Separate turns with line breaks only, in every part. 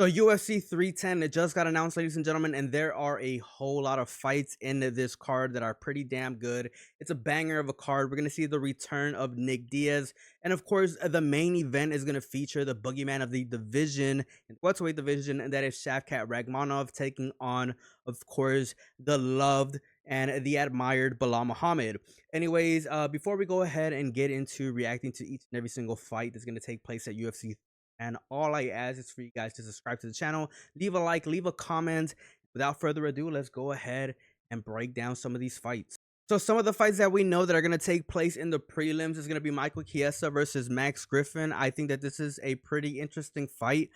So UFC 310, it just got announced, ladies and gentlemen, and there are a whole lot of fights in this card that are pretty damn good. It's a banger of a card. We're gonna see the return of Nick Diaz, and of course, the main event is gonna feature the boogeyman of the division, in welterweight division, and that is Shavkat Ragmonov taking on, of course, the loved and the admired Bilal Muhammad. Anyways, before we go ahead and get into reacting to each and every single fight that's gonna take place at UFC, and all I ask is for you guys to subscribe to the channel, leave a like, leave a comment. Without further ado, let's go ahead and break down some of these fights. So some of the fights that we know that are going to take place in the prelims is going to be Michael Chiesa versus Max Griffin. I think that this is a pretty interesting fight.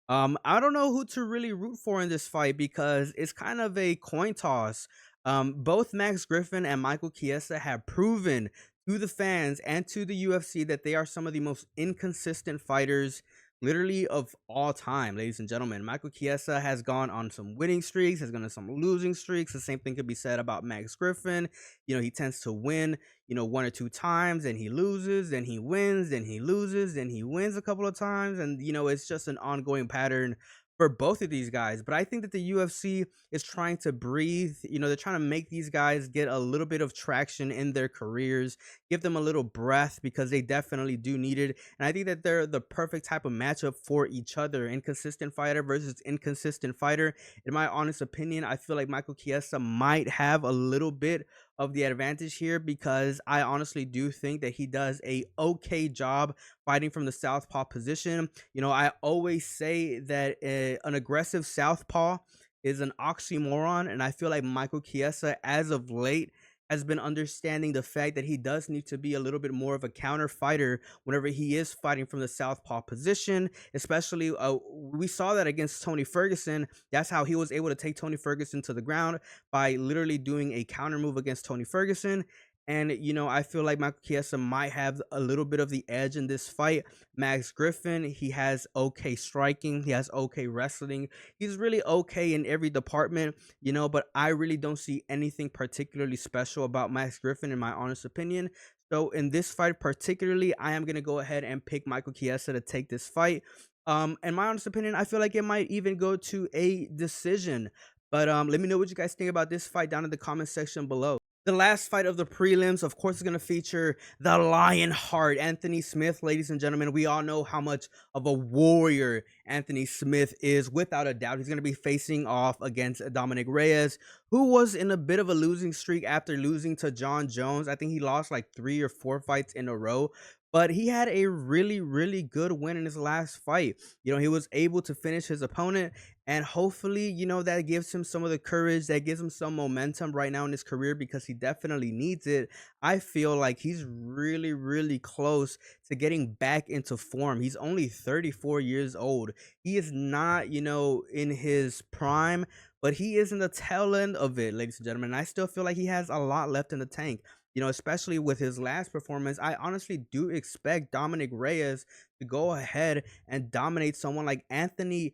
I don't know who to really root for in this fight because it's kind of a coin toss. Both Max Griffin and Michael Chiesa have proven to the fans and to the UFC that they are some of the most inconsistent fighters literally of all time, ladies and gentlemen. Michael Chiesa has gone on some winning streaks, has gone on some losing streaks. The same thing could be said about Max Griffin. He tends to win, one or two times, and he loses, then he wins, then he loses, then he wins a couple of times. And, it's just an ongoing pattern for both of these guys. But I think that the UFC is trying to breathe. They're trying to make these guys get a little bit of traction in their careers, give them a little breath because they definitely do need it. And I think that they're the perfect type of matchup for each other. Inconsistent fighter versus inconsistent fighter. In my honest opinion, I feel like Michael Chiesa might have a little bit of the advantage here because I honestly do think that he does a okay job fighting from the southpaw position. I always say that an aggressive southpaw is an oxymoron, and I feel like Michael Chiesa, as of late, has been understanding the fact that he does need to be a little bit more of a counter fighter whenever he is fighting from the southpaw position. Especially, we saw that against Tony Ferguson. That's how he was able to take Tony Ferguson to the ground, by literally doing a counter move against Tony Ferguson. And, I feel like Michael Chiesa might have a little bit of the edge in this fight. Max Griffin, he has okay striking, he has okay wrestling. He's really okay in every department, but I really don't see anything particularly special about Max Griffin, in my honest opinion. So in this fight particularly, I am going to go ahead and pick Michael Chiesa to take this fight. In my honest opinion, I feel like it might even go to a decision. But let me know what you guys think about this fight down in the comment section below. The last fight of the prelims, of course, is going to feature the Lionheart, Anthony Smith. Ladies and gentlemen, we all know how much of a warrior Anthony Smith is, without a doubt. He's going to be facing off against Dominic Reyes, who was in a bit of a losing streak after losing to John Jones. I think he lost like 3 or 4 fights in a row. But he had a really, really good win in his last fight. He was able to finish his opponent, and hopefully, that gives him some of the courage, that gives him some momentum right now in his career because he definitely needs it. I feel like he's really, really close to getting back into form. He's only 34 years old. He is not, in his prime, but he is in the tail end of it, ladies and gentlemen. And I still feel like he has a lot left in the tank. Especially with his last performance, I honestly do expect Dominic Reyes to go ahead and dominate someone like Anthony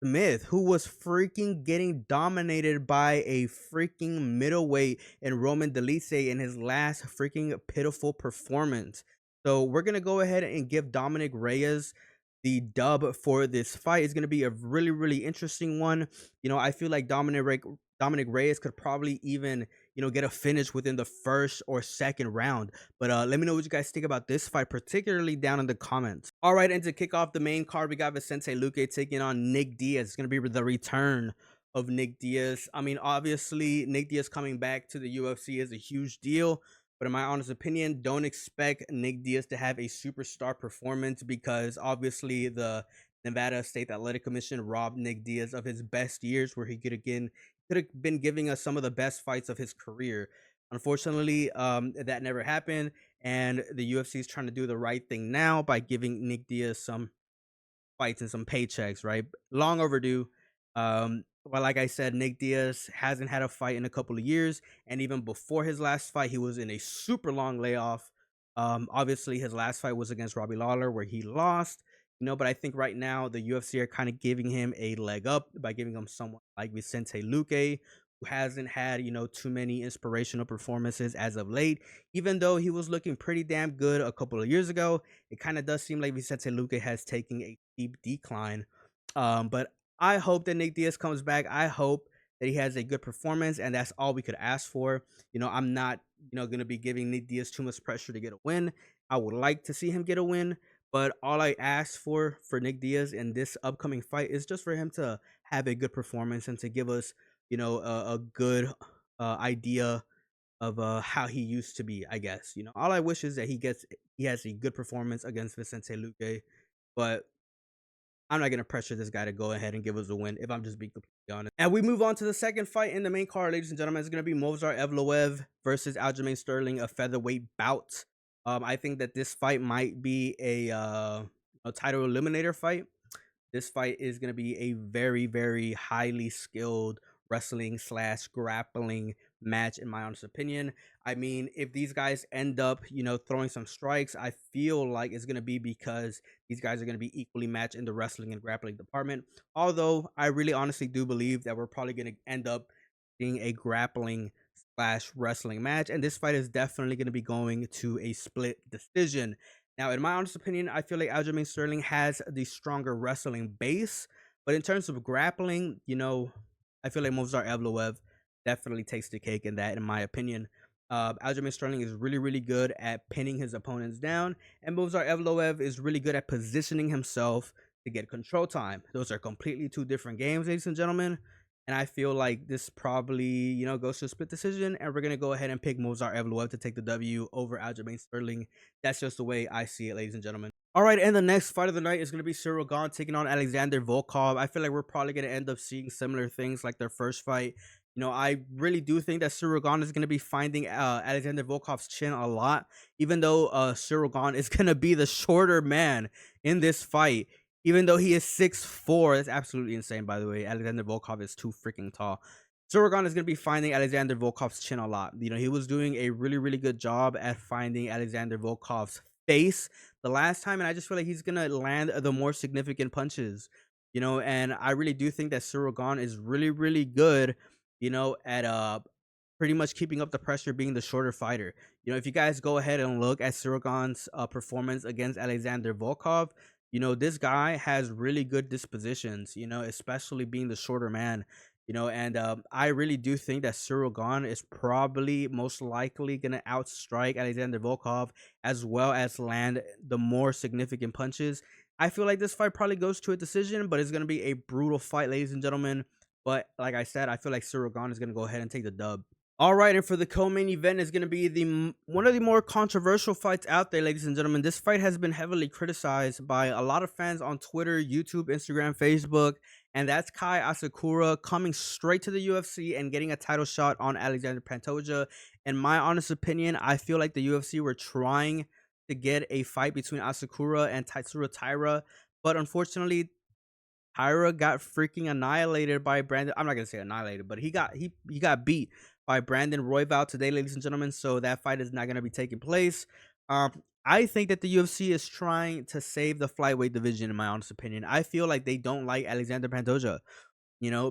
Smith, who was freaking getting dominated by a freaking middleweight in Roman Dolidze in his last freaking pitiful performance. So we're going to go ahead and give Dominic Reyes the dub for this fight. It's going to be a really, really interesting one. I feel like Dominic Reyes could probably even, get a finish within the first or second round. But let me know what you guys think about this fight, particularly down in the comments. All right, and to kick off the main card, we got Vicente Luque taking on Nick Diaz. It's going to be the return of Nick Diaz. I mean, obviously, Nick Diaz coming back to the UFC is a huge deal. But in my honest opinion, don't expect Nick Diaz to have a superstar performance because obviously the Nevada State Athletic Commission robbed Nick Diaz of his best years, where he could have been giving us some of the best fights of his career. Unfortunately, that never happened, and the UFC is trying to do the right thing now by giving Nick Diaz some fights and some paychecks, right? Long overdue. Well, like I said, Nick Diaz hasn't had a fight in a couple of years, and even before his last fight, he was in a super long layoff. Obviously, his last fight was against Robbie Lawler, where he lost. But I think right now the UFC are kind of giving him a leg up by giving him someone like Vicente Luque, who hasn't had too many inspirational performances as of late. Even though he was looking pretty damn good a couple of years ago, it kind of does seem like Vicente Luque has taken a steep decline. But I hope that Nick Diaz comes back. I hope that he has a good performance, and that's all we could ask for. I'm not, going to be giving Nick Diaz too much pressure to get a win. I would like to see him get a win, but all I ask for Nick Diaz in this upcoming fight is just for him to have a good performance and to give us, a good idea of how he used to be. I guess all I wish is that he has a good performance against Vicente Luque, but I'm not gonna pressure this guy to go ahead and give us a win if I'm just being completely honest. And we move on to the second fight in the main card, ladies and gentlemen. It's gonna be Movsar Evloev versus Aljamain Sterling, a featherweight bout. I think that this fight might be a title eliminator fight. This fight is going to be a very, very highly skilled wrestling slash grappling match, in my honest opinion. I mean, if these guys end up, throwing some strikes, I feel like it's going to be because these guys are going to be equally matched in the wrestling and grappling department. Although I really honestly do believe that we're probably going to end up seeing a grappling slash wrestling match. And this fight is definitely going to be going to a split decision. Now, in my honest opinion, I feel like Aljamain Sterling has the stronger wrestling base, but in terms of grappling, I feel like Movsar Evloev definitely takes the cake in that, in my opinion. Aljamain Sterling is really, really good at pinning his opponents down, and Movsar Evloev is really good at positioning himself to get control time. Those are completely two different games, ladies and gentlemen. And I feel like this probably, goes to a split decision, and we're gonna go ahead and pick Movsar Evloev to take the W over Aljamain Sterling. That's just the way I see it, ladies and gentlemen. All right, and the next fight of the night is gonna be Cyril Gahn taking on Alexander Volkov. I feel like we're probably gonna end up seeing similar things like their first fight. I really do think that Cyril Gahn is gonna be finding Alexander Volkov's chin a lot, even though Cyril Gahn is gonna be the shorter man in this fight. Even though he is 6'4", that's absolutely insane, by the way. Alexander Volkov is too freaking tall. Zorogan is going to be finding Alexander Volkov's chin a lot. He was doing a really, really good job at finding Alexander Volkov's face the last time, and I just feel like he's going to land the more significant punches. And I really do think that Zorogan is really, really good, at pretty much keeping up the pressure, being the shorter fighter. If you guys go ahead and look at Zorogan's performance against Alexander Volkov, this guy has really good dispositions, especially being the shorter man, and I really do think that Cyril Gahn is probably most likely going to outstrike Alexander Volkov as well as land the more significant punches. I feel like this fight probably goes to a decision, but it's going to be a brutal fight, ladies and gentlemen. But like I said, I feel like Cyril Gahn is going to go ahead and take the dub. All right, and for the co-main event is going to be one of the more controversial fights out there, ladies and gentlemen. This fight has been heavily criticized by a lot of fans on Twitter, YouTube, Instagram, Facebook, and that's Kai Asakura coming straight to the UFC and getting a title shot on Alexander Pantoja. In my honest opinion, I feel like the UFC were trying to get a fight between Asakura and Tatsuro Taira, but unfortunately Tyra got freaking annihilated by Brandon. I'm not gonna say annihilated, but he got beat by Brandon Royval today, ladies and gentlemen. So that fight is not gonna be taking place. I think that the UFC is trying to save the flyweight division, in my honest opinion. I feel like they don't like Alexander Pantoja,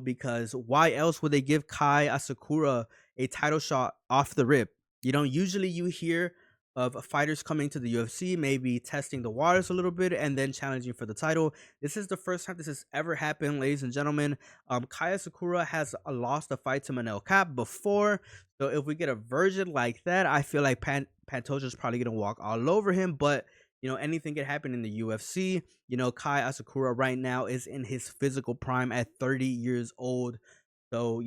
because why else would they give Kai Asakura a title shot off the rip? Usually you hear of fighters coming to the UFC, maybe testing the waters a little bit and then challenging for the title. This is the first time this has ever happened, ladies and gentlemen. Kai Asakura has lost a fight to Manel Kape before, so if we get a version like that, I feel like Pantoja is probably gonna walk all over him, but anything can happen in the UFC. Kai Asakura right now is in his physical prime at 30 years old. So,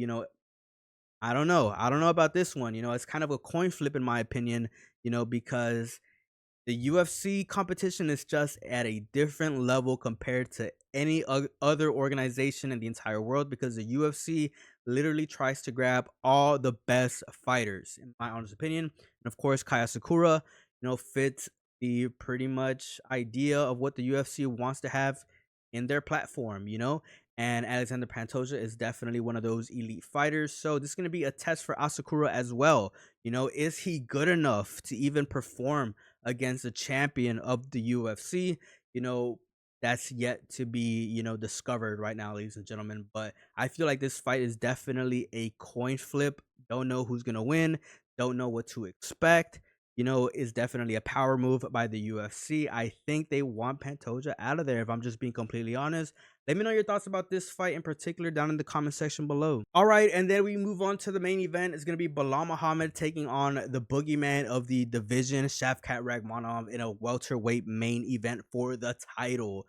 I don't know. I don't know about this one. It's kind of a coin flip in my opinion, because the UFC competition is just at a different level compared to any other organization in the entire world, because the UFC literally tries to grab all the best fighters, in my honest opinion. And of course, Kaya Sakura, fits the pretty much idea of what the UFC wants to have in their platform, and Alexander Pantoja is definitely one of those elite fighters. So this is going to be a test for Asakura as well. Is he good enough to even perform against the champion of the UFC? That's yet to be, discovered right now, ladies and gentlemen. But I feel like this fight is definitely a coin flip. Don't know who's going to win. Don't know what to expect. Is definitely a power move by the UFC. I think they want Pantoja out of there, if I'm just being completely honest. Let me know your thoughts about this fight in particular down in the comment section below. All right, and then we move on to the main event. It's going to be Bilal Muhammad taking on the boogeyman of the division, Shavkat Rakhmonov, in a welterweight main event for the title.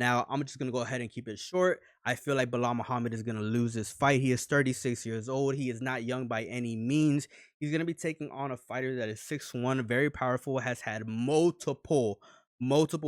Now, I'm just going to go ahead and keep it short. I feel like Bilal Muhammad is going to lose this fight. He is 36 years old. He is not young by any means. He's going to be taking on a fighter that is 6'1", very powerful, has had multiple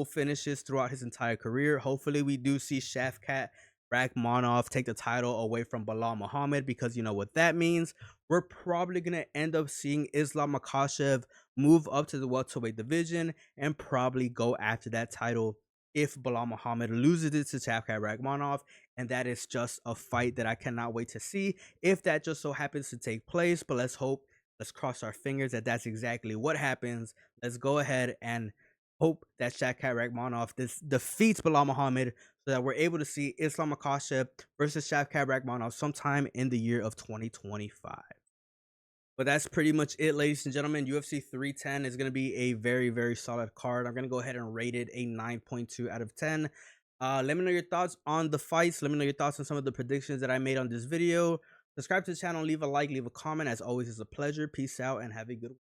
finishes throughout his entire career. Hopefully, we do see Shavkat Rakhmonov take the title away from Bilal Muhammad, because you know what that means. We're probably going to end up seeing Islam Makhachev move up to the welterweight division and probably go after that title if Bilal Muhammad loses it to Shavkat Rakhmonov. And that is just a fight that I cannot wait to see if that just so happens to take place. But let's hope, let's cross our fingers that that's exactly what happens. Let's go ahead and hope that Shavkat Rakhmonov defeats Bilal Muhammad so that we're able to see Islam Makhachev versus Shavkat Rakhmonov sometime in the year of 2025. But that's pretty much it, ladies and gentlemen. UFC 310 is going to be a very solid card. I'm going to go ahead and rate it a 9.2 out of 10. Let me know your thoughts on the fights. Let me know your thoughts on some of the predictions that I made on this video. Subscribe to the channel, leave a like, leave a comment. As always, it's a pleasure. Peace out and have a good one.